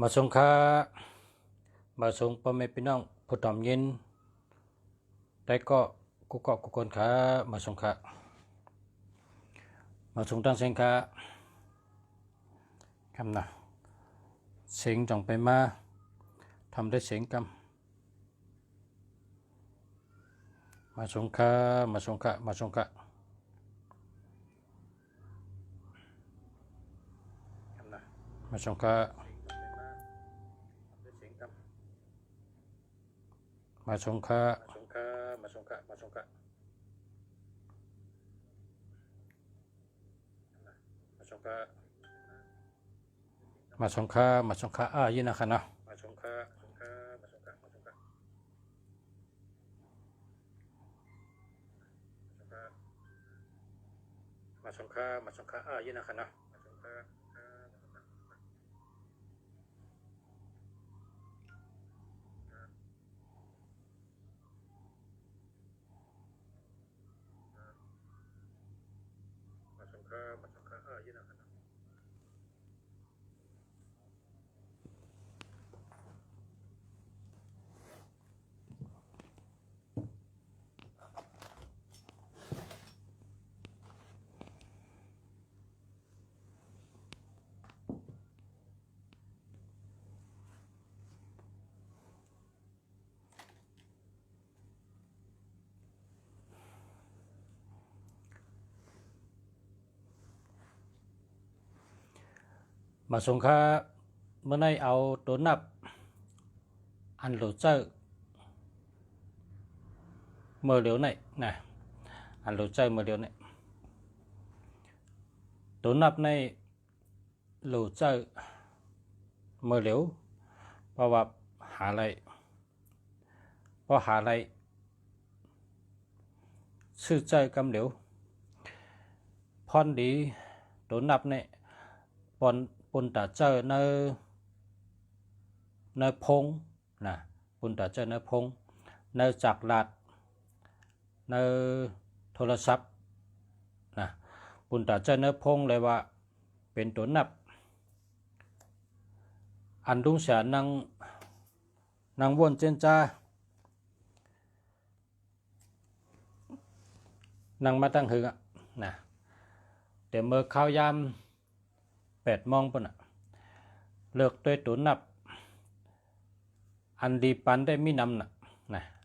มาส่งค่ามาส่งพ่อแม่พี่น้องผู้ทำยินแต่ก็กุคนขามาส่งค่ามาส่งตั้งเสียงค่าคำนะเสียงจงไปมาทำได้เสียงกำมาส่งค่ามาส่งค่ามาส่งค่าคำนะมาส่งค่ามาส่งค่ามาส่งค่ามาส่งค่ามาส่งค่ามาส่งค่ามาส่งค่ายินนะคะนะมาส่งค่ามาส่งค่ามาส่งค่ามาส่งค่ามาส่งค่ายินนะคะนะมาส่งค่ามาส่งค่ามาส่งค่ายินนะคะนะมาส่งค่าเมื่อไหร่เอาตัวนับอันโหลดเจอเมื่อเร็วnày nèอันโหลดเจอเมื่อเร็วnàyตัวนับในโหลดเจอเมื่อเร็วเพราะว่าหาอะไรเพราะหาอะไรซื้อเจอกำเหลวพอนดีตัวนับเนี่ยปนตาเจอในพงนะปนตาเจอในพงในจักรลาดในโทรศัพท์นะปนตาเจอในพงเลยว่าเป็นตัวนับอันดุงเสียนางวนเจนจ้านางมาตั้งหึงอ่ะนะแต่เมื่อข้าวยาม8 โมงปุ่นอ่ะเลิกด้วยตัวนับอันดีปันได้มีนำนะ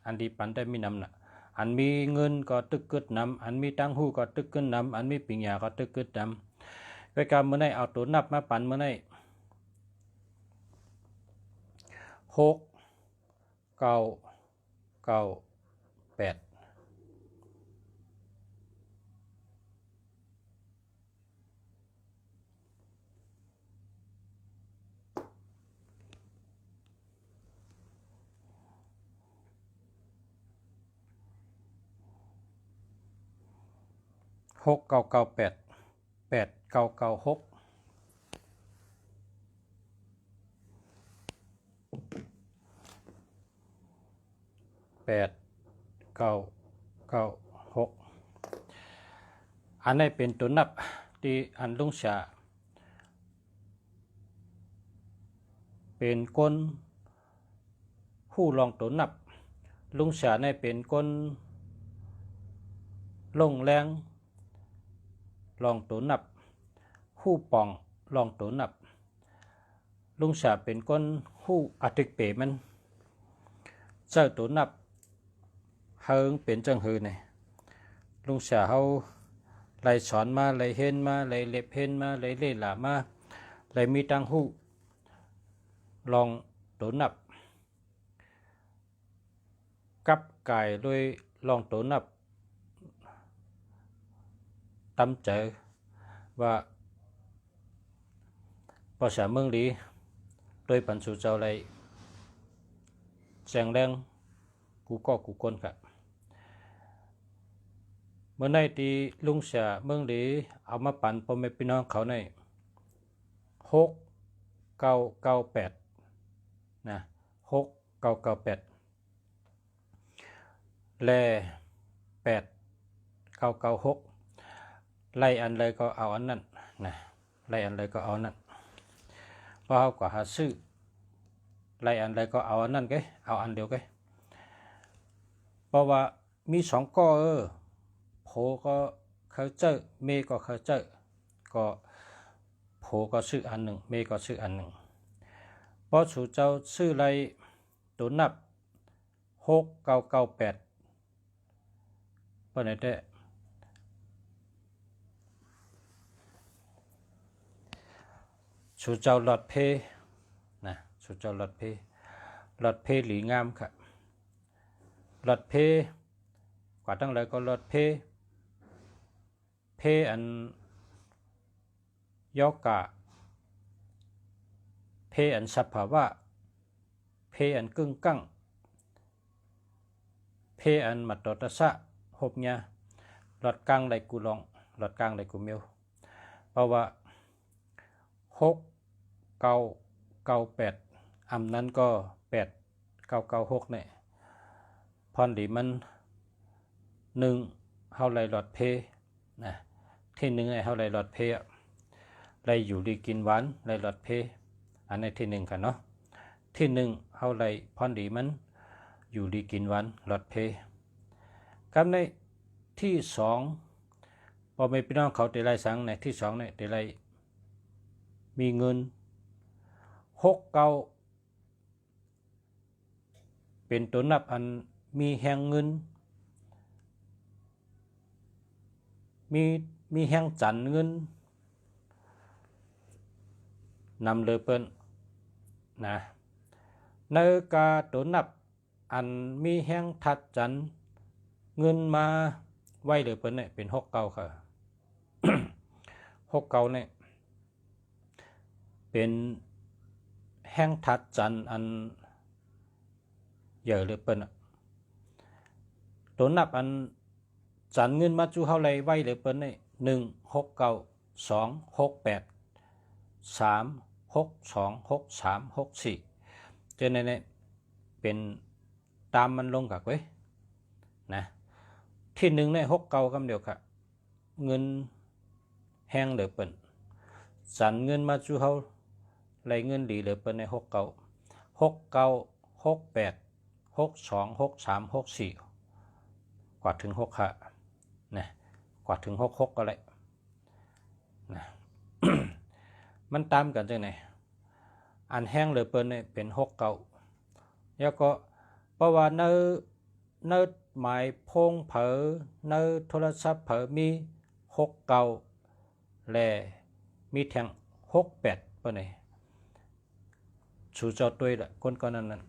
อันดีปันได้มีนำอันมีเงินก็ตึกกึดนำอันมีตังหูก็ตึกกึดนำอันมีปิญญาก็ตึกกึดนำไปการเมื่อไหร่เอาตัวนับมาปันเมื่อไหร่6 9 9 86 9 9 8 8 9 9 68 9 9 6อันนี้เป็นตัวนับที่อันลุงเสียเป็นก้นผู้ลองตัวนับลุงเสียในเป็นก้นลงแรงลองตัวนับผู้ป่องลองตัวนับลุงเสียเป็นก้นผู้อธิกเปมันเจ้าตัวนับเฮิงเป็นจังหือเนี่ยลุงเสียเขาไล่สอนมาไล่เห็นมาไล่เล็บเห็นมาไล่เล่หลามาไล่มีตังหูลองตัวนับกับกายด้วยลองตัวนับตำเจอว่าภาษาเมืองดีโดยปัญสุเจ้าไรแสงแรงกูคนค่ะเมื่อในที่ลุงเสียเมืองดีเอามาปั่นพ่อแม่พี่น้องเขาใน6 9 9 8นะ6 9 9 8และ8 9 9 6ไล่อันเลยก็เอาอันนั้นนะไล่อันเลยก็เอานั้นเพราะเขาก็หาซื้อ ไล่อันใดก็เอาอันนั้นไงเอาอันเดียวไงเพราะว่ามีสองก้อโผก็เขาเจอเมก็เขาเจอก็โผก็ชื่ออันหนึ่งเมก็ชื่ออันหนึ่งเพราะสู่เจ้าชื่อไรตัวนับ6998เปิ้นได้สู่เจ้าหลอดเพนะสู่เจ้าหลอดเพหลีงามค่ะหลอดเพกว่าตั้งเลยก็หลอดเพอันยอกะเพอันสภาวะเพอันกึ่งกั้งเพอันมัดตตะสะหบเนี่ยหลอดกลางไหลกูลองหลอดกลางไหลกูเมียวเพราะว่า6998อำนั้นก็8996เนี่ยพรดีมัน1เฮาไหลหลอดเพนะที่1ไอ้เฮาไหลหลอดเพไหลอยู่ดีกินหวานไหลหลอดเพอันในที่1กันเนาะที่1เฮาไหลพรดีมันอยู่ดีกินหวานหลอดเพกับในที่2พอไม่พี่น้องเขาได้ไล่สังในที่2เนี่ยได้ไล่มีเงิน69เป็นตัวนับอันมีแห่งเงินมีแห่งจันเงินนำเลยเปิ้นนะในกาตัวนับอันมีแห่งทัดจันเงินมาไว้เลยเปิ้นเนี่ยเป็น69ค่ะ69เนี่ยเป็นแห่งทัดจันอันเยอะเลยเปิ้นตัวนับอันจันเงินมาจูเฮาไรไว้เลยเปิ้นนี่1692683626364เจนในเป็นตามมันลงกับเว้ยนะที่1ใน69คำเดียวค่ะเงินแห้งเลยเปิ้นจันเงินมาจูเฮาไรเงินดีเลยเปิ้นใน696968626364กว่าถึง6ค่ะนะกว่าถึง66ก็เลยนะ มันตามกันจังไหนอันแห้งเลยเปิ้นเนี่ยเป็น69แล้วก็เพราะว่าในหมายพงเผอในโทรศัพท์เผอมี69และมีแทง68เปิ้นนี่สู่เจ้าตัวละคนก่อนนั้น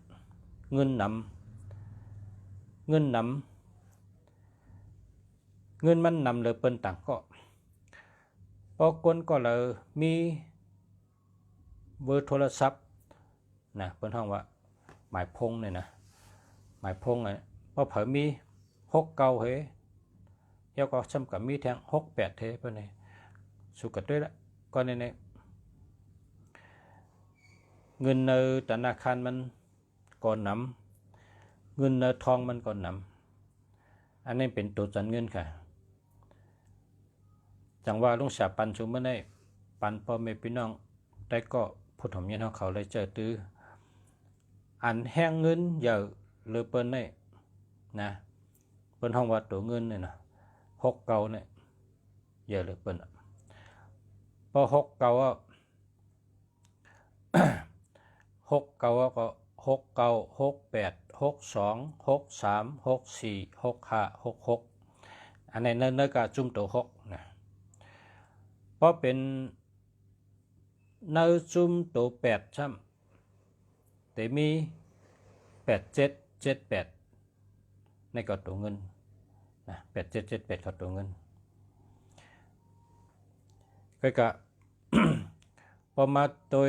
เงินนมันนำเลยเปิ้นต่างก็พอคนก็เลยมีเบอร์โทรศัพท์นะเปิ้นห้องว่าหมายพงเนี่ยนะหมายพงอ่ะพอเผอมี69เฮ้แล้วก็ซ้ำกับมีแทง68เฮ้เปิ้นนี่สู่กันด้วยละก็ในเงินในธนาคารมันก่อนนำเงินในทองมันก่อนนำอันนี้เป็นตัวจันเงินค่ะจังว่าลุงสาปันชุมไม่ได้ปันพ่อแม่พี่น้องแต่ก็ผู้ถมยันเขาเลยเจอตื้ออันแห้งเงินเยอะหรือเปิ้นได้นะเปิ้นห้องว่าตัวเงินเนี่ยนะ69เนี่ยเยอะหรือเปิ้นพอ69ก็69686263646566อันนี้เนื้อกะจุ่มตัว6นะเพราะเป็นเนื้อจุ่มตัว8ช่ำแต่มี8778ในก็ตัวเงินนะ8778ก็ตัวเงินก็พอมาตัว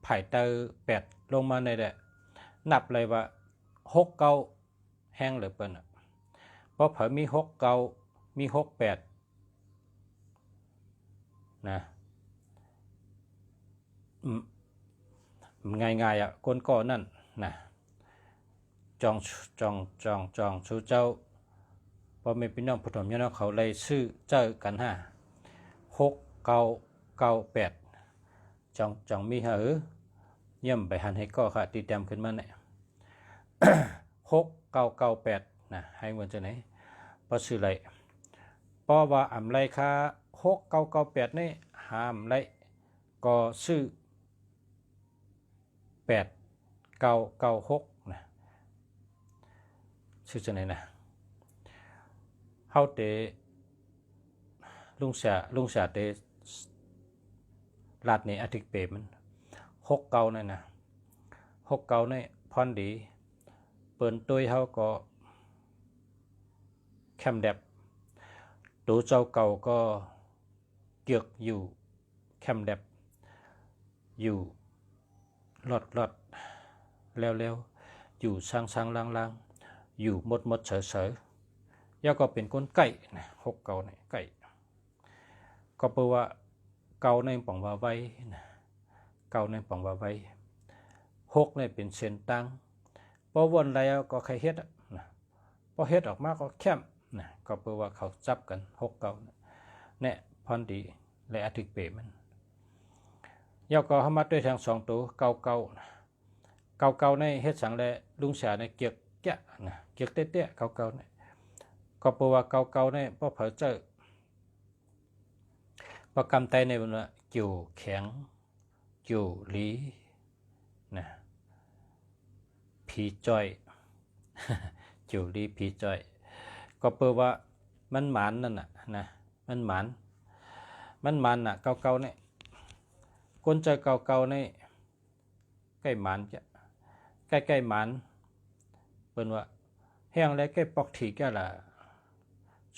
ไผ่เตอ8ลงมาในแหละนับเลยว่า69แห้งเหลือเปิ้นเพราะเผอมี69มี68นะง่ายๆคนก่อนนั่นนะจองชูเจ้าพอไม่พี่น้องผู้ถมยันเขาเลยชื่อเจอกัน6998จองมีเหอ เยี่ยมไปหันให้ก็ค่ะตีแต้มขึ้นมาเนี่ย6998นะให้เหมือนจะไหนพอซื้อไรเพราะว่าอ่ำไรค่า6998นี่ห้ามไรก็ซื้อ8996นะซื้อจะไหนนะเฮาเตลุงเสียเตลาดนี่อาทิตย์เปมัน69นั่นนะ69นี่พรดีเปิ้นตุ้ยเฮาก็แคมแดบตัวเจ้าเก่าก็เกือกอยู่แคมแดบอยู่ลอดแล้วอยู่สร้างล่างอยู่หมดเฉยย่าก็เป็นคนไก่นะ69นี่ไก่ก็แปลว่าเก่าในป่องว่าไว้นะเก่าในป่องว่าไว้6นี่เป็นเส้นตั้งพอวนแล้วก็ใครเฮ็ดนะพอเฮ็ดออกมาก็แคมนะก็แปลว่าเขาจับกัน69เนี่ยพรดีและอาทิตย์เปมันย่าก็เฮามาด้วยทาง2ตัว99ในเฮ็ดสังและลุงเสียในเกียกแกะนะเกียกเตี้ยๆ99นี่ก็แปลว่า99นี่บ่เผอเจอประกำไตในว่ากิ่วแข็งกิ่วหลีนะผีจ้อยกิ่วหลีผีจ้อยก็แปลว่ามันหมานนั่นน่ะนะมันหมานน่ะ99นี่คนเจอ99นี่ใกล้หมานจะใกล้หมานเปิ้นว่าแห้งแล้วใกล้ปอกถีแก่ล่ะ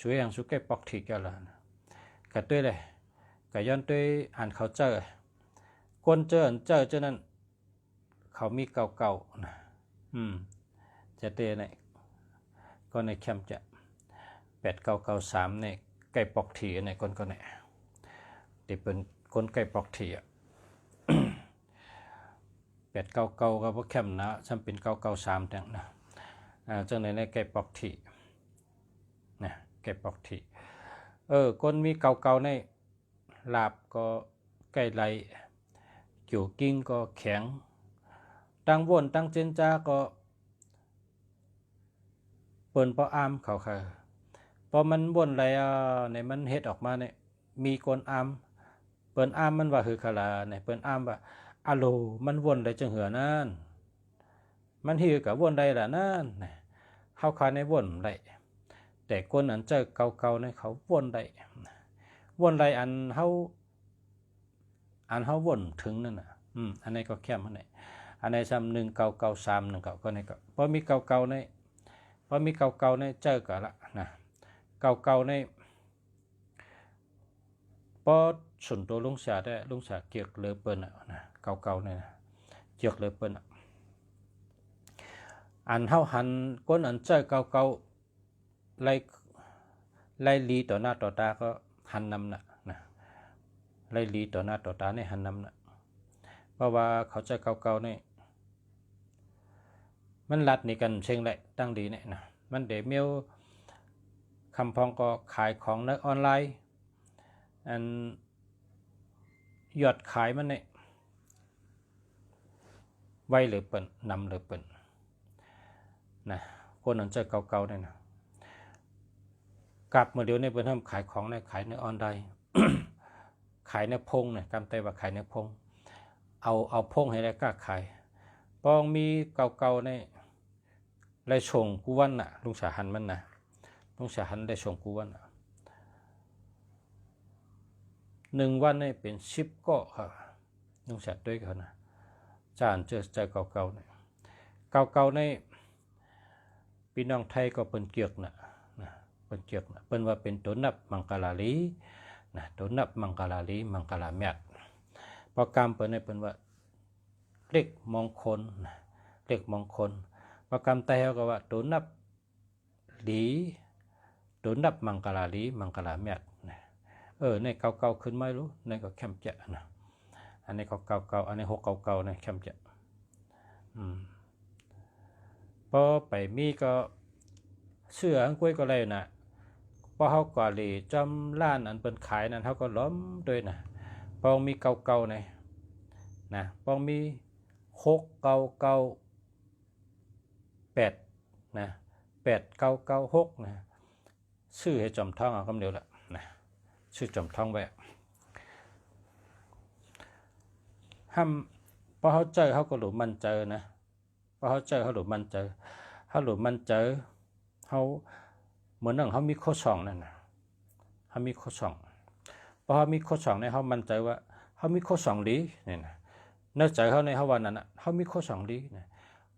ช่วยแห้งสุใกล้ปอกถีแก่ล่ะก็ด้วยเลยก็ย้อนด้วยอ่านเขาเจอคนเจอนั้นเขามีเก่าๆนะจะเตะเนี่ยก็ในแคมป์จะ8993เนี่ยใกล้ปอกถีในคนก็เนี่ยที่เป็นคนใกล้ปอกถีอ่ะ899ก็บ่แคมป์นะซ้ำเป็น993จังนะจังในใกล้ปอกถีนะใกล้ปอกถีคนมีเก่าๆในลาบก็ใกล้ไหลเกี่ยวกิ้งก็แข็งตั้งวนตั้งเจนจาก็เปิ้นพออามเขาค่ะพอมันวนไหลในมันเฮ็ดออกมาเนี่ยมีคนอามเปิ้นอามมันว่าคือคาลาเนี่ยเปิ้นอามว่าอะโลมันวนได้จังเหือนั่นมันฮือกับวนได้ล่ะนั่นเฮาคาในวนได้แต่คนอันเจอเก่าๆเนี่ยเขาวนได้อันเฮาวนถึงนั่นน่ะอันนี้ก็แค่มันไหนอันนี้ซ้ำ1993นึงก็นี่ก็พอมีเก่าๆในเจอกันละนะเก่าๆในพอส่วนตัวลุงเสียได้ลุงเสียเกียกเลยเปิ้นน่ะนะเก่าๆเนี่ยเกียกเลยเปิ้นอันเฮาหันคนอันเจอเก่าๆไล่ลีต่อหน้าต่อตาก็หันนำน่ะนะไล่ลีต่อหน้าต่อตาเนี่ยหันนำน่ะเพราะว่าเขาเจอเก่าๆเนี่ยมันรัดนี่กันเชิงแหละตั้งดีเนี่ยนะมันเดี๋ยวเมียวคำพองก็ขายของในออนไลน์อันยอดขายมันเนี่ยไวหรือเปิ่นนำหรือเปิ่นนะคนนั้นเจอเก่าๆเนี่ยนะกลับมาเดี๋ยวนี้เปิ่นทำขายของในขายในออนไลน์ ขายในพงเนี่ยกำไตว่าขายในพงเอาพงให้ได้กล้าขายปองมีเก่าๆในไรชงกูวันน่ะลุงสาหันมันนะลุงสาหันได้ชงกูวัน1 วันนี่เป็น10ก็ครับลุงสาด้วยเขานะจานเจอใจเก่าๆเนี่ยเก่าๆในพี่น้องไทยก็เป็นเกียกนะเป็นเกียกนะเป็นว่าเป็นตัวนับมังกลาลีนะตัวนับมังกลาลีมังกลาแมดโปรแกรมเป็นว่าเลขมงคลเลขมงคลโปรแกรมไทยก็ว่าตัวนับลีตัวนับมังกลาลีมังกลาแมดในเก่าๆขึ้นไม่รู้ในก็แคมเจาะนะอันนี้ก็เก่าๆอันนี้6เก่าๆนะแคมเจาะพอไปมีก็เสื้ออังกฤษก็เลยนะพอเขากว่าเลยจำล้านอันเป็นขายนั้นเขาก็ล้อมด้วยนะพอมีเก่าๆนะพอมี 6998นะ8996นะชื่อให้จอมท่องเอาคำเดียวละนะชื่อจอมท่องไว้ห้ามพอเขาเจอเขาก็หลุดมันเจอนะพอเขาเจอเขาหลุดมันเจอเขาหลุดมันเจอเขาเหมือนอย่างเขามีข้อสองนั่นนะเขามีข้อสองพอเขามีข้อสองในเขามันใจว่าเขามีข้อสองลีเนี่ยนะเนื้อใจเขาในเขาวันนั้นเขามีข้อสองลีนะ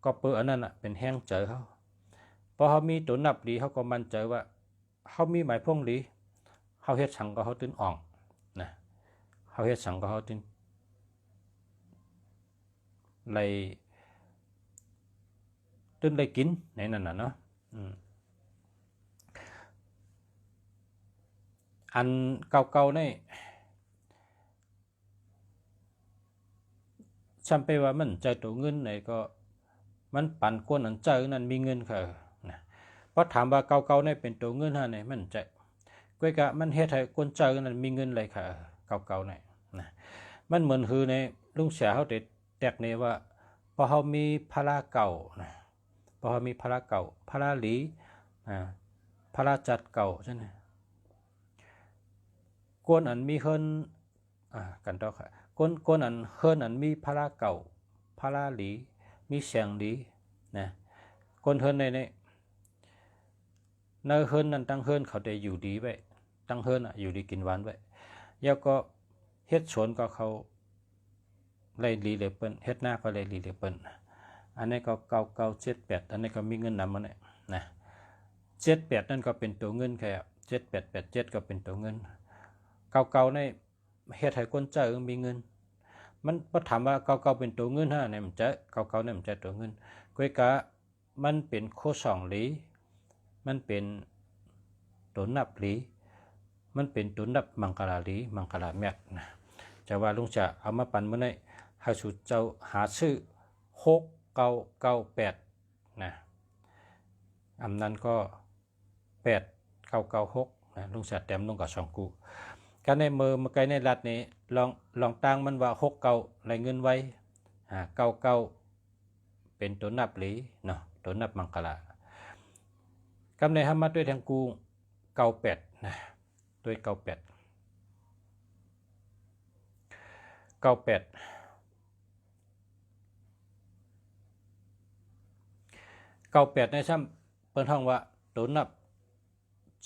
ก็เปิดอันนั้นเป็นแห้งเจอเขาพอเขามีตัวนับลีเขาก็มันใจว่าเขามีหมายพงลีเขาเฮ็ดสังก็เขาตื่นอ่องนะเขาเฮ็ดสังก็เขาตื่นเลยกินในนั้นน่ะเนาะอันเก่าๆนี่ฉันไปว่ามันใจตัวเงินไหนก็มันปั่นก้นอันใจนั้นมีเงินค่ะนะเพราะถามว่าเก่าๆนี่เป็นตัวเงินฮะไหนมันใจก้อยกะมันเฮ็ดให้ก้นใจนั้นมีเงินเลยค่ะเก่าๆนี่นะมันเหมือนคือในลุงเสียเขาแตกเนี่ยว่าพอเขามีภาระเก่านะพอเขามีภาระเก่าภาระหลีภาระจัดเก่าใช่ไหมกวนอันมีเฮิรนกันต่อค่ะกวนอันเฮิรนอันมีภาระเก่าภาระหลีมีเสียงหลีนะกวนเฮิรนในเฮิรนนั้นตั้งเฮิรนเขาได้อยู่ดีไว้ตั้งเฮิรนอยู่ดีกินหวานไว้แล้วก็เฮ็ดสวนก็เขาเลยรีเลเปิลเฮ็ดหน้าก็เลยรีเลเปิลอันนี้ก็9978อันนี้ก็มีเงินนำมาเนี่ยนะ78นั่นก็เป็นตัวเงินแค่7887ก็เป็นตัวเงินเก่าๆในเฮ็ดให้คนเจ้ามีเงินมันบ่ถามว่าเก่าๆเป็นตัวเงินฮะเนี่ยมันจะเก่าๆเนี่ยมันจะตัวเงินก้อยกะมันเป็นโคสองหลีมันเป็นตัวนับหลีมันเป็นตัวนับมังกรหลีมังกรแมกนะจะว่าลุงจะเอามาปั่นมื้อนี้ให้สุเจ้าหาชื่อ6998นะอันนั้นก็8996นะลุงจะแต้มลงกับ2กูการในมือมาไกลในรัฐนี้ลองตั้งมันว่า69ไหลเงินไว้99เป็นตัวนับหลีเนาะตัวนับมังกรกำในทำมาด้วยทางกู98นะด้วย98ในซ้ำเปิ้นห้องว่าตัวนับ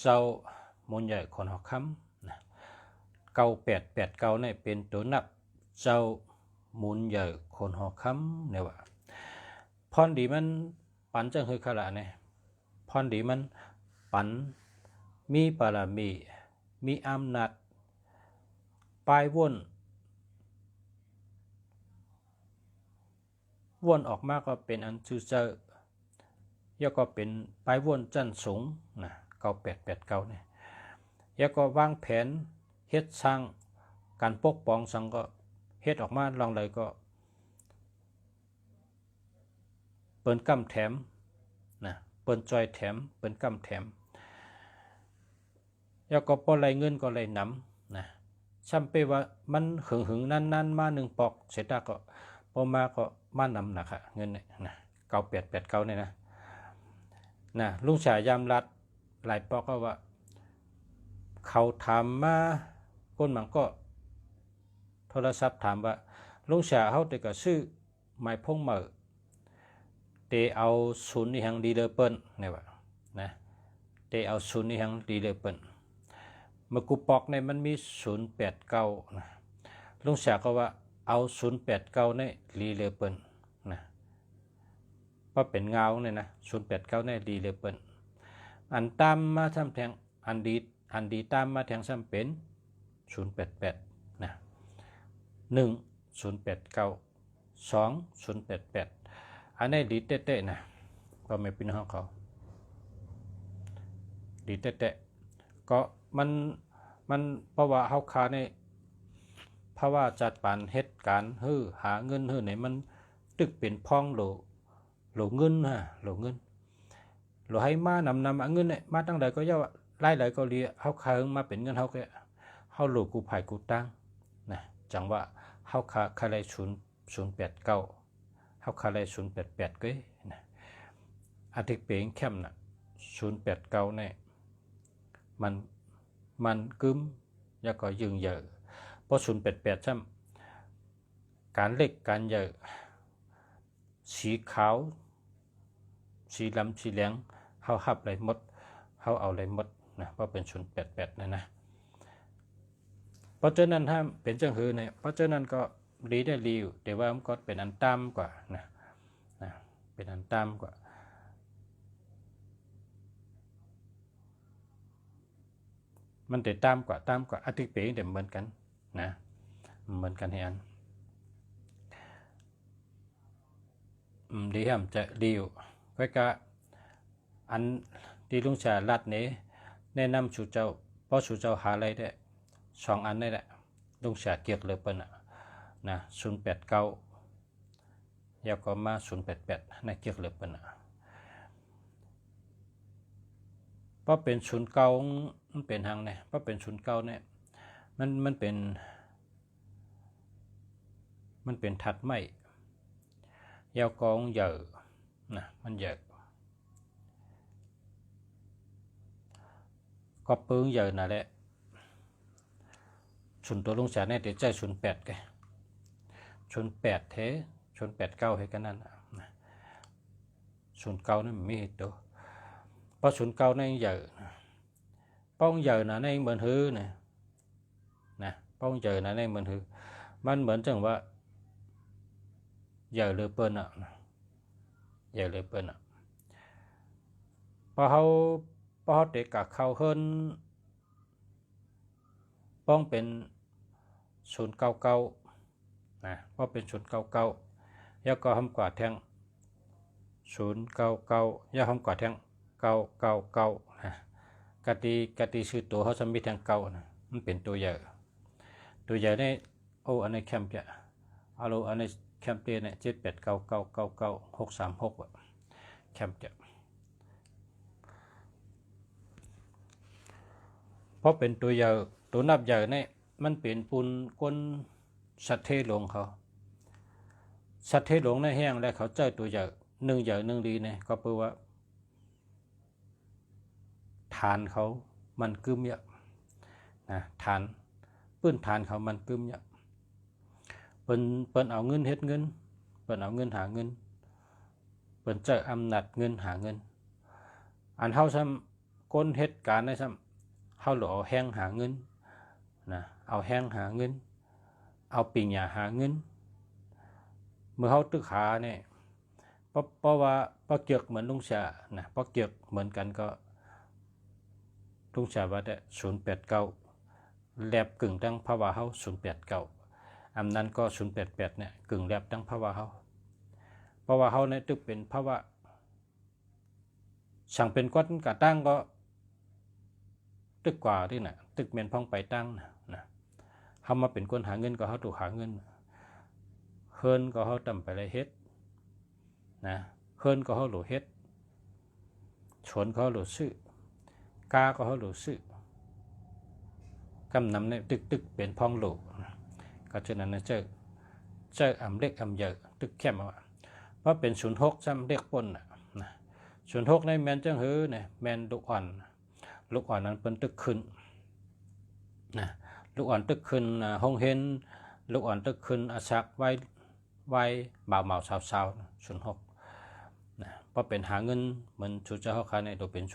เจ้ามูลใหญ่คนหอกคำนะ9889นี่เป็นตัวนับเจ้ามูลใหญ่คนหอกคำเนี่ยว่าพรดีมันปันจังคือขละเนี่ยพรดีมันปันมีบารมีอำนาจปลายวนออกมาก็เป็นอันชื่อเจอย่อก็เป็นปลายวนจันสูงนะ9889เนี่ยย่อก็วางแผนเฮ็ดสร้างการปกป้องสังก็เฮ็ดออกมาลองเลยก็เปิ้นกำแถมนะเปิ้นจอยแถมเปิ้นกำแถมย่อก็พอไหลเงินก็ไหลนำนะซ้ำไปว่ามันหึงนั้นมา1ปอกเสร็จก็พอมาก็มานำนะคะเงินเนี่ยนะ9889เนี่ยนะลุงชายามรัดหลายปอกก็ว่าเขาถามมาก้นมันก็โทรศัพท์ถามว่าลุงชาเขาแต่ก็ซื้อหมายพงเหมือเตเอาศูนย์นี่หังดีเลเปิลเนี่ยว่านะเตเอาศูนย์นี่หังดีเลเปิลเมื่อกูปอกเนี่ยมันมี089นะลุงชาก็ว่าเอา089เนี่ยรีเลเปิลนะเพราะเป็นเงาเนี่ยนะ089เนี่ยรีเลเปิลอันตามมาทำแทงอันดีตามมาแทงซ้ำเป็น088นะ1089 2088อันนี้ดีเตะๆนะก็ไม่เป็นห้องเขาดีเตะๆก็มันเพราะว่าเฮาคาในเพราะว่าจัดปานเหตุการณ์หาเงินไหนมันตึกเป็นพ่องโหลเงินฮะโหลเงินโหลให้มานำเงินเนี่ยมาตั้งใดก็ย่าไล่ก็เรียเฮาคามาเป็นเงินเฮาแกเฮาโหลกูภายกูตั้งนะจังว่าเฮาคาเลย089 เขาคาเลย088ก็นะอาทิตย์เปงเข้มน่ะ089เนี่ยมันกึ้มแล้วก็ยืงเยอะเพราะ088ซ้ำการเล็กการเยอะสีขาวสีลำสีเหลืองเขาหับอะไรหมดเขาเอาอะไรหมดนะเพราะเป็น088นะเพราะฉะนั้นถ้าเป็นจังหือเนี่ยเพราะฉะนั้นก็รีได้รีวแต่ว่ามันก็เป็นอันตามกว่านะเป็นอันตามกว่ามันแต่ตามกว่าอาทิตย์เปงแต่เหมือนกันนะเหมือนกันให้อันดีครับจะรีวก็กะอันที่ลุงชาลัดนี้แนะนำสู่เจ้าเพราะสู่เจ้าหาอะไรได้2อันนี่แหละลุงชาเกียกเลยเปิ้นนะ089แล้วก็มา088นะเกียกเลยเปิ้นเพราะเป็น09มันเป็นทางเนี่ยเพราะเป็น09เนี่ยมันเป็นถัดไม่ยาวกองเยอะนะมันเยอะก็ปึ้งเยอะนั่นแหละตัวลุงชาเนี่ยเดี๋ยวใจ08แก08เท089ให้กันนั่นนะ09นั่นไม่เห็นตัวเพราะ09นั่นเยอะป้องเยอะนะในเหมือนฮื้อนะป้องเยอะนะในเหมือนฮื้อมันเหมือนจังว่าเยอะเลยเปิ้นเยอะเลยเปิ้นพอเขาเด็กกับเขาเฮิรนป้องเป็น099นะเพราะเป็น099แล้วก็ทำกว่าแท่ง099แล้วทำกว่าแท่ง999นะกติชื่อตัวเขาจะมีแท่ง9นะมันเป็นตัวใหญ่ในอันในแคมป์จะเอาอันในแคมป์เนี่ย789999636แคมป์จะเพราะเป็นตัวใหญ่ตัวนับใหญ่เนี่ยมันเป็นปูนก้นสัตเทหลงเขาสัตเทหลงในแห้งแล้วเขาเจอตัวใหญ่1ใหญ่1ดีเนี่ยก็แปลว่าฐานเขามันกึมเยอะนะฐานพื้นฐานเขามันกึมเยอะเปิ้นเอาเงินเฮ็ดเงินเปิ้นเอาเงินหาเงินเปิ้นเจออำนาจเงินหาเงินอันเฮาซ้ำก้นเฮ็ดการได้ซ้ำเฮาหลอแห้งหาเงินนะเอาแห้งหาเงินเอาปิ่งหยาหาเงินเมื่อเฮาตึกหาเนี่ยเพราะว่าป้าเกียกเหมือนลุงชานะป้าเกียกเหมือนกันก็ลุงชาว่าได้089แลบกึ่งตั้งภาวะเฮา089อันนั้นก็088เนี่ยกึ่งแลบตั้งภาวะเฮาเพราะว่าเฮาเนี่ยตึกเป็นภาวะสั่งเป็นก้อนกะตั้งก็ตึกกว่าที่น่ะตึกเมียนพ้องไปตั้งนะเฮามาเป็นคนหาเงินก็เฮาถูกหาเงินเฮิรนก็เฮาตำไปเลยเฮ็ดนะเฮิรนก็เฮาหลูเฮ็ดชนก็เฮาหลูซื้อกาก็เฮาหลูซื้อกำนำเนี่ยตึกเป็นพ้องหลูก็ฉะนั้นเจออำเล็กอำเยอะตึกแคมเพราะเป็น06ซ้ำเล็กป่นนะ06ในแมนจังหือเนี่ยแมนลูกอ่อนนั้นเป็นตึกขึ้นนะลูกอ่อนตึกขึ้นห้องเห็นลูกอ่อนตึกขึ้นอาชักไว้บ่าวสาว06นะเพราะเป็นหาเงินเหมือนชุดเจ้าค้าในตัวเป็น089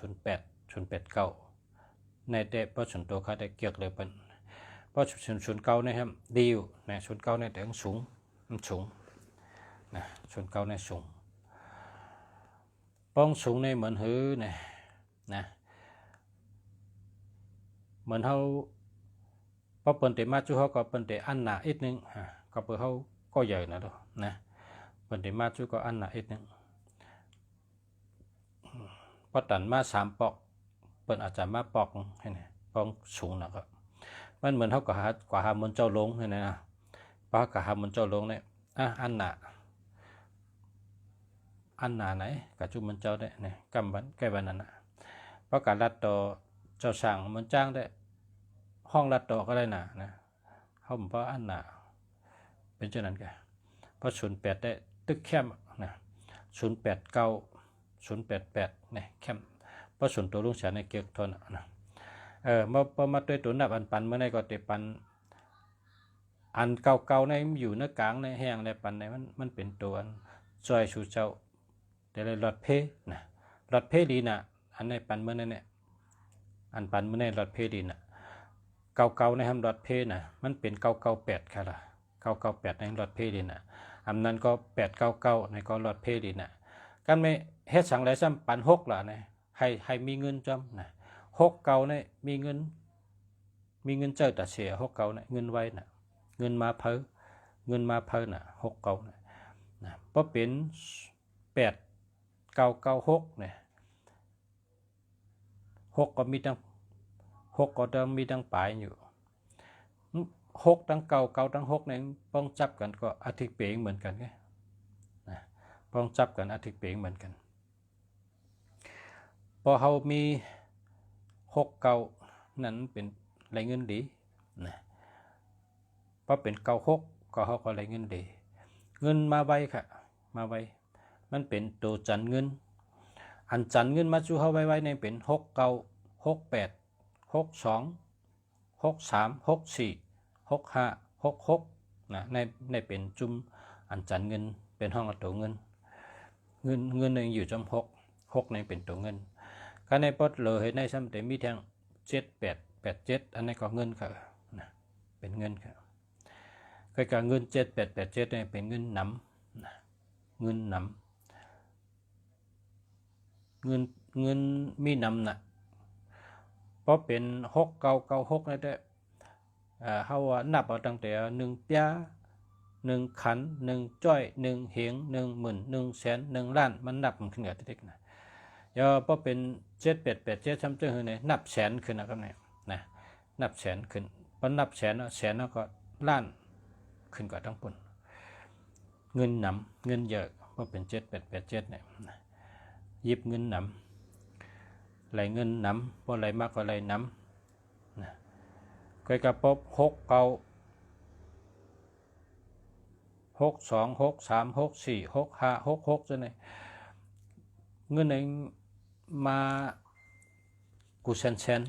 ในแต่เพราะส่วนตัวเขาได้เกี่ยวเลยเป็นเพราะ009นะครับดีอยู่นะ009ในแต่ยังสูงนะ009ในสูงป้องสูงในเหมือนหื้อนะเหมือนเขาพอเปิดเตมาจูเขาก็เปิดเตอันหนาอีกนึงก็เปิดเขาก็ใหญ่นะดูนะเปิดเตมาจูก็อันหนาอีกนึงพอตันมา3ปอกเปิดอาจจะมาปอกให้เนี่ยป้องสูงนะก็มันเหมือนเขากว่าหามันเจ้าลงให้นะเพราะกว่าหามันเจ้าลงเนี่ยอันหนาไหนกับจุมันเจ้าได้เนี่ยกำบันใกล้บันนั้นนะเพราะการรัดต่อเจ้าสั่งมันจ้างได้ห้องรัดต่อก็ได้นะเขาบอกว่าอันหนาเป็นเช่นนั้นแกเพราะ08ได้ ตึกแคมป์นะ089088เนี่ยแคมป์เพราะส่วนตัวลุงเสียในเกี่ยวทนนะมาตัวตัวนับอันปันเมื่อไหร่ก็เตปันอันเก่าๆในอยู่ในกลางในแห้งในปันในมันเป็นตัวจอยชูเจ้าแต่เลยรถเพนะรถเพดีนะอันในปันเมื่อนั้นเนี่ยอันปันเมื่อในรถเพดีนะเก่าๆในทำรถเพนะมันเป็น998ค่ะล่ะ998ในรถเพดีนะอันนั้นก็899ในก็รถเพดีนะกันไม่เฮ็ดสังไรซ้ำปัน6ล่ะนะให้มีเงินจำนะ6เก่าเนี่ยมีเงินเจอแต่เสีย6เก่าเนี่ยเงินไว้นะเงินมาเพิ่นน่ะ6เก่านะเพราะเป็น8996เนี่ย6ก็มีตั้ง6ก็ต้องมีตั้งปลายอยู่6ตั้ง9ตั้ง6เนี่ยป้องจับกันก็อาทิตย์เป๋งเหมือนกันไงนะป้องจับกันอาทิตย์เป๋งเหมือนกันพอเฮามี6เก่านั้นเป็นไรเงินดีนะเพราะเป็น96ก็เฮาก็ไรเงินดีเงินมาไวค่ะมาไวมันเป็นตัวจันเงินอันจันเงินมาจู่เฮาไว้ในเป็น6เก่า68 62 63 64 65 66นะในเป็นจุ่มอันจันเงินเป็นห้องตัวเงินนึงอยู่จำ6ในเป็นตัวเงินก็ในปดเลยในซ้ำแต่มีแทง7887อันนี้ก็เงินค่ะนะเป็นเงินค่ะก็การเงิน7887เนี่ยเป็นเงินนำนะเงินนำเงินมีนำนะเพราะเป็น6996นั่นแหละเฮานับเอาตั้งแต่1เปีย1ขัน1จ้อย1เหง1หมื่น1แสน1ล้านมันนับมันขึ้นกับเด็กนะอย่าเพราะเป็น7887ซ้ำจังเนี่ยนับแสนขึ้นนะครับเนี่ยนะนับแสนขึ้นพอนับแสนแล้วก็ล้านขึ้นกว่าทั้งปุ่นเงินนำเงินเยอะเพราะเป็น7887เนี่ยยิบเงินนำไหลเงินนำเพราะไหลมากก็ไหลนำนะก็กระปบ6เก่า62 63 64 65 66จะไหนเงินเองมากูเซน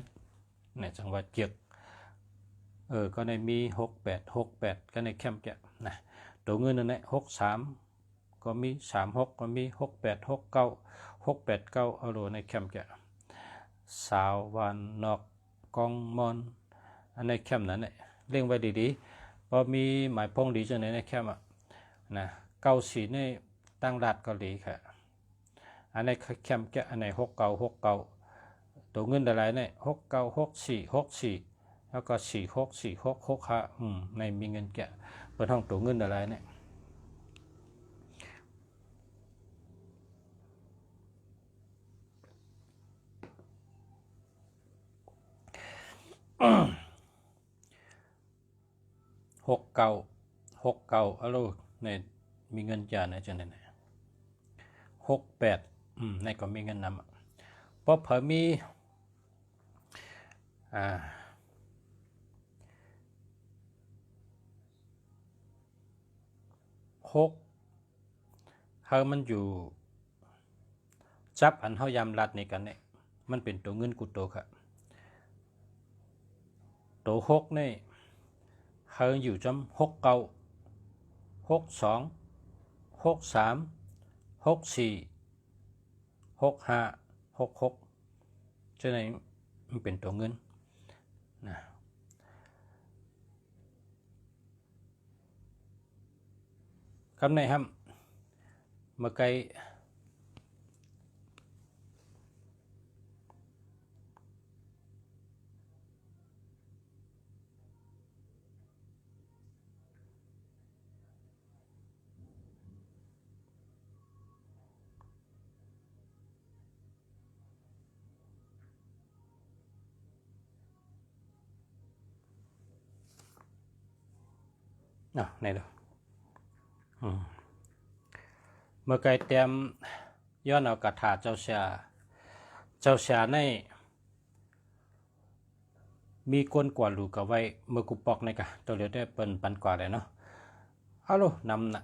เนี่ยจังหวัดเกียกก็ในมี68ก็ในแคมป์แกนะตัวเงินนั่นแหละ63ก็มี36ก็มี68 69เอาโลในแคมป์แกสาววันนอกกองมอนอันในแคมป์นั้นเนี่ยเลี้ยงไว้ดีๆพอมีหมายพงดีจังในแคมป์นะ94ในตั้งรัดเกาหลีค่ะอันในแคมป์แกอันใน69ตัวเงินอะไรเนี่ย6964แล้วก็464665ในมีเงินแกเปิดห้องตัวเงินอะไรเนี่ย69อะโลในมีเงินจ่ายในจังไหน68ในก็มีเงินนำเพราะเผอมี6เฮามันอยู่จับอันเฮายามรัดในกันเนี่ยมันเป็นตัวเงินกุโตค่ะตัว6นี่เฮาอยู่จำ6เก่า62 63 64 65 66ฉะนั้นมันเป็นตัวเงินนะคำไหนครับเมื่อไกลในเด้อเมื่อไกลเตรียมย้อนเอากระถาเจ้าชาในมีก้นกว่าหลูกกับไว้เมื่อกูปอกในกะตัวเดียวได้เปิ้นปันกว่าเลยเนาะเอาลูนำนะ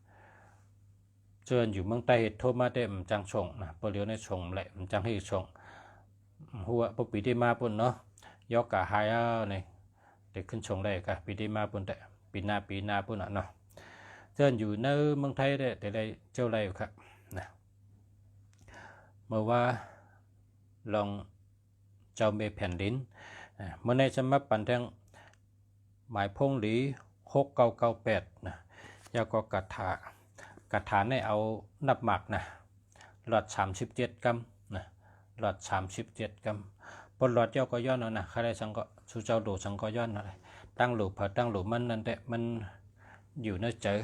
เจออยู่เมืองใต้โทรมาได้มันจังชงนะพอเลี้ยวในชงแหละมันจังให้ชงหัวพอปีได้มาปุ่นเนาะยกกะหายเนี่ยเด็กขึ้นชงได้กะปีได้มาปุ่นแต่ปีหน้าปุ่นเนาะเจออยู่ในเมืองไทยได้แต่ได้เจ้าไรครับนะเมื่อว่าลองเจ้าเมแผ่นดินเมื่อในสมัยปันแทงหมายพงหลี6998นะยาก็กระถาในเอานับหมักนะหลอด37 กรัมนะหลอด37 กรัมปนหลอดเจ้าก็ย้อนเอานะใครได้สังก็ชูเจ้าดูสังก็ย้อนอะไรตั้งหลูพอตั้งหลูมันนั่นแต่มันอยู่ในเจอ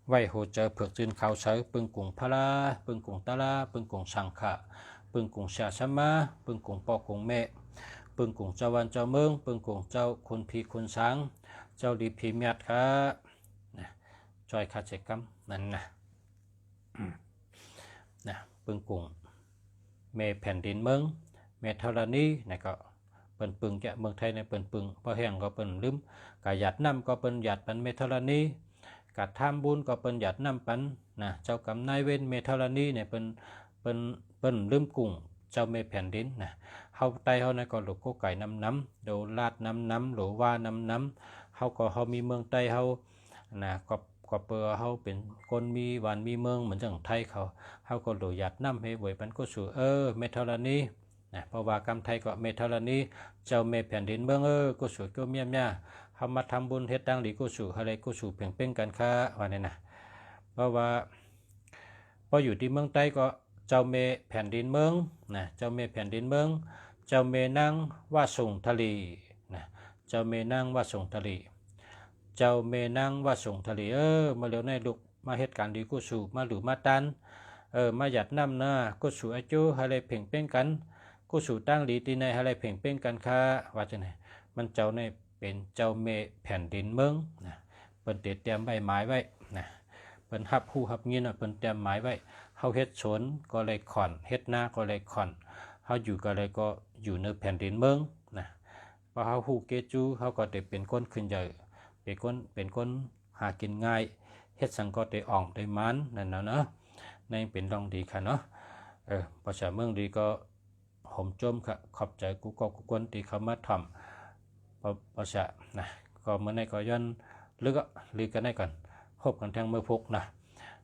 ไว้โหเจอเผือกจืนขาวเสือปึงกุ่งพลาปึงกุ่งตาลาปึงกุ่งสังขะปึงกุ่งชาชมาปึงกุ่งปอกุ่งเมะปึงกุ่งเจ้าวันเจ้าเมืองปึงกุ่งเจ้าคุณพีคุณช้างเจ้าดีพีเมียดครับจอยคาเจกัมนั่นนะปึงกุ่งเมแผ่นดินเมืองเมธรณีนี่ก็เปิ่นปึงจะเมืองไทยในเปิ่นปึงพอแห้งก็เปิ่นลืมกะหยัดน้ำก็เปิ่นหยัดปันเมธรณีกะทำบุญก็เปิ่นหยัดน้ำปันนะเจ้ากรรมนายเวรเมธรณีเนี่ยเปิ่นลืมกุ่งเจ้าเมแผ่นดินนะเฮาไตเฮาในก็หลกก็ไก่น้ำโดลาดน้ำหรือว่าน้ำเฮาก็เฮามีเมืองไตเฮานะก็เปอเฮาเป็นคนมีวันมีเมืองเหมือนจังไทยเขาก็หลุยัดน้ำให้ไว้ปันก็สู่เมธรณีนะเพราะว่ากรรมไทยก็เมธรณีเจ้าเมแผ่นดินเมืองก็สู่ก็เมียมเฮามาทำบุญเฮ็ดดังดีก็สู่อะไรก็สู่เพ่งเป้งกันค่าว่านี่นะเพราะว่าพออยู่ที่เมืองใต้ก็เจ้าเมแผ่นดินเมืองนะเจ้าเมแผ่นดินเมืองเจ้าเมนั่งว่าส่งทะเลนะเจ้าเมนั่งว่าส่งทะเลเจ้าเมนั่งว่าส่งทะเลมาเร็วในลูกมาเหตุการณ์ดีกูสู่มาหรือมาตันมาหยัดน้ำหน้ากูสู่อาจูอะไรเพ่งเป้งกันกูสู่ตั้งหลีตีในอะไรเพ่งเป้งกันค่ะว่าจะไหนมันเจ้าในเป็นเจ้าเมแผ่นดินเมืองนะเปิ้นเตรียมใบไม้ไว้นะเปิ้นหับหูหับยินเปิ้นเตรียมไม้ไว้เฮาเฮ็ดสวนก็เลยขอนเฮ็ดนาก็เลยขอนเฮาอยู่ก็เลยก็อยู่ในแผ่นดินเมืองนะพอเฮาหูเกจูเฮาก็ได้เป็นคนขึ้นใหญ่เป็นคนหากินง่ายเฮ็ดสังก็ได้อ่องได้มันนั่นเนาะในเป็นรองดีค่ะเนาะภาษาเมืองดีก็ผมจมค่ะขอบใจกูก็กูคนที่เขามาทำภาษานะก็เมื่อในก็ย้อนลึกกันได้ก่อนพบกันทางเมื่อพกนะ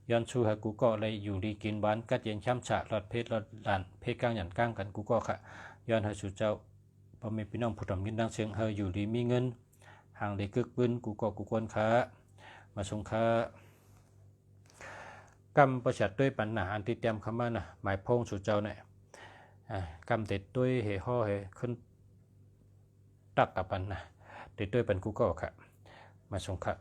ย้อนชูให้กูก็เลยอยู่ดีกินบ้านกัดเย็นช้ำฉะหลอดเพชรหลอดด่านเพชรกลางหยันกลางกันกูก็ค่ะย้อนให้สู่เจ้าพอมีพี่น้องผู้ทำยินดังเสียงเฮอยู่ดีมีเงินห่างได้กึกปืนกูก็กูคนค่ะมาส่งค่ะกรรมประชัดด้วยปัญหาอันที่เตรียมคำว่านะหมายพงสู่เจ้าเนี่ยกรรมเด็ดด้วยเหห่อเหขึ้นตักกับปันนะเด็ดด้วยปันกูก็ค่ะมาส่งค่ะ